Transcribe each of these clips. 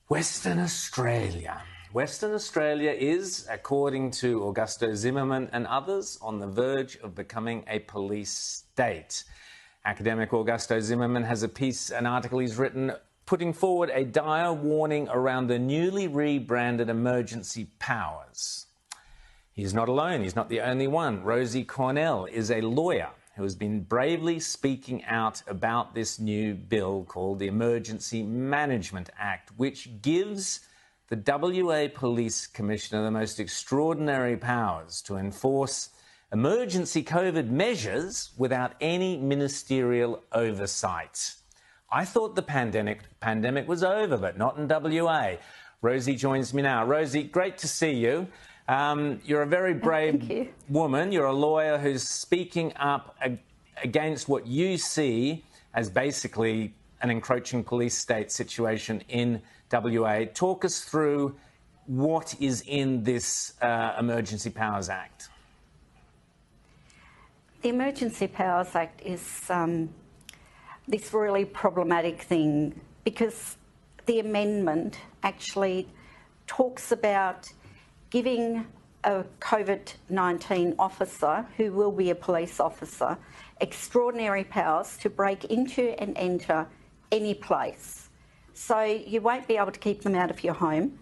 Western Australia. Western Australia is, according to Augusto Zimmermann and others, on the verge of becoming a police state. Academic Augusto Zimmermann has an article he's written putting forward a dire warning around the newly rebranded emergency powers. He's not alone. He's not the only one. Rosie Cornell is a lawyer who has been bravely speaking out about this new bill called the Emergency Management Act, which gives the WA Police Commissioner the most extraordinary powers to enforce emergency COVID measures without any ministerial oversight. I thought the pandemic was over, but not in WA. Rosie joins me now. Rosie, great to see you. You're a very brave woman. You're a lawyer who's speaking up against what you see as basically an encroaching police state situation in WA. Talk us through what is in this Emergency Powers Act. The Emergency Powers Act is this really problematic thing because the amendment actually talks about giving a COVID-19 officer, who will be a police officer, extraordinary powers to break into and enter any place. So you won't be able to keep them out of your home.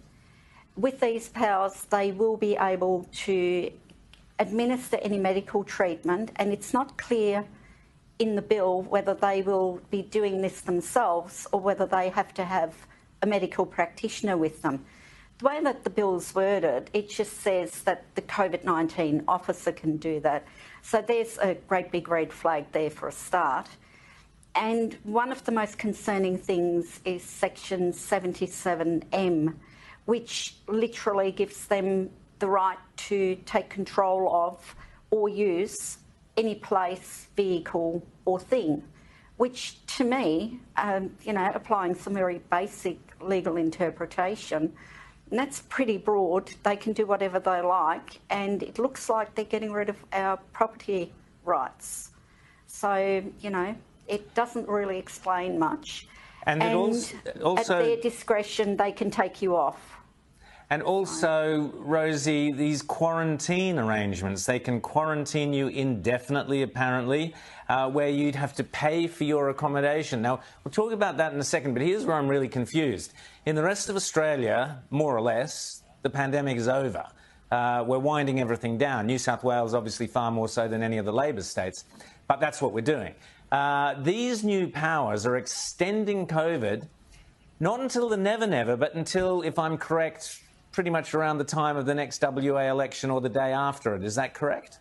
With these powers, they will be able to administer any medical treatment, and it's not clear in the bill whether they will be doing this themselves or whether they have to have a medical practitioner with them. The way that the bill is worded, it just says that the COVID-19 officer can do that. So there's a great big red flag there for a start. And one of the most concerning things is Section 77M, which literally gives them the right to take control of or use any place, vehicle or thing, which to me, applying some very basic legal interpretation, and that's pretty broad. They can do whatever they like, and it looks like they're getting rid of our property rights. So, it doesn't really explain much. And also, at their discretion, they can take you off. And also, Rosie, these quarantine arrangements, they can quarantine you indefinitely, apparently, where you'd have to pay for your accommodation. Now, we'll talk about that in a second, but here's where I'm really confused. In the rest of Australia, more or less, the pandemic is over. We're winding everything down. New South Wales, obviously, far more so than any of the Labor states, but that's what we're doing. These new powers are extending COVID, not until the never, but until, if I'm correct, pretty much around the time of the next WA election or the day after it. Is that correct?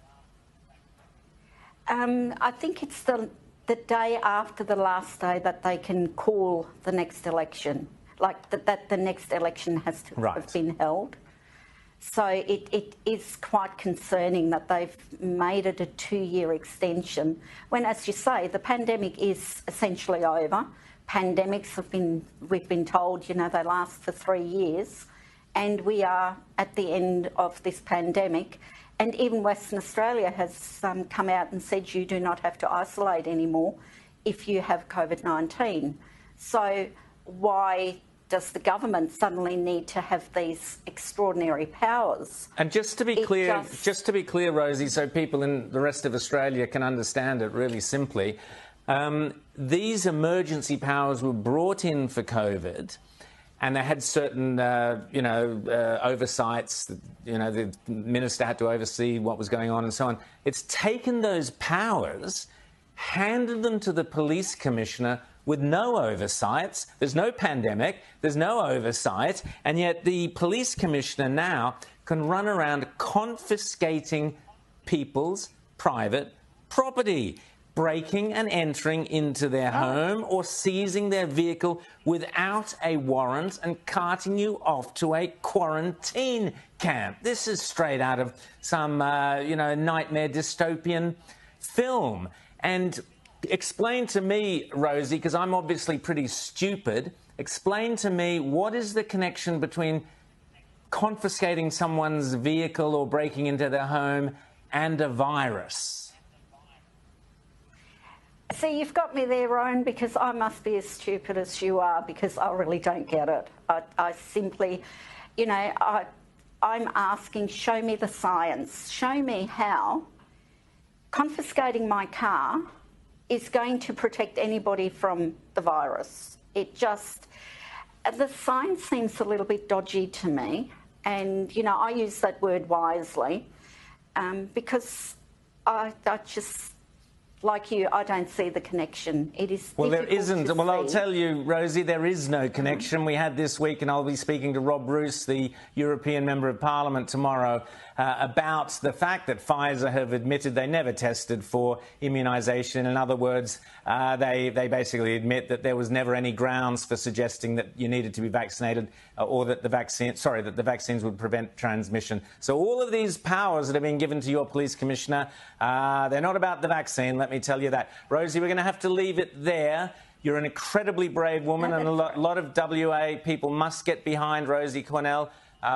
I think it's the day after the last day that they can call the next election, like that the next election has to have been held. So it is quite concerning that they've made it a 2-year extension when, as you say, the pandemic is essentially over. Pandemics we've been told, they last for 3 years. And we are at the end of this pandemic. And even Western Australia has come out and said you do not have to isolate anymore if you have COVID-19. So why does the government suddenly need to have these extraordinary powers? And just to be clear, Rosie, so people in the rest of Australia can understand it really simply, these emergency powers were brought in for COVID. And they had certain, oversights. The minister had to oversee what was going on and so on. It's taken those powers, handed them to the police commissioner with no oversights. There's no pandemic. There's no oversight. And yet the police commissioner now can run around confiscating people's private property, breaking and entering into their home or seizing their vehicle without a warrant and carting you off to a quarantine camp. This is straight out of some, nightmare dystopian film. And explain to me, Rosie, because I'm obviously pretty stupid, explain to me what is the connection between confiscating someone's vehicle or breaking into their home and a virus? See, you've got me there, Rowan, because I must be as stupid as you are, because I really don't get it. I simply, you know, I'm asking, show me the science. Show me how confiscating my car is going to protect anybody from the virus. It just, the science seems a little bit dodgy to me. And, you know, I use that word wisely because I just, like you, I don't see the connection. It is well, there isn't. Well, I'll see. tell you, Rosie, there is no connection. We had this week, and I'll be speaking to Rob Roos, the European Member of Parliament, tomorrow about the fact that Pfizer have admitted they never tested for immunisation. In other words, they basically admit that there was never any grounds for suggesting that you needed to be vaccinated or that the vaccines would prevent transmission. So all of these powers that have been given to your police commissioner, they're not about the vaccine, let me tell you that. Rosie, we're going to have to leave it there. You're an incredibly brave woman, and a lot of WA people must get behind Rosie Cornell.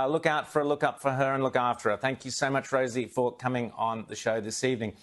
Look up for her and look after her. Thank you so much, Rosie, for coming on the show this evening.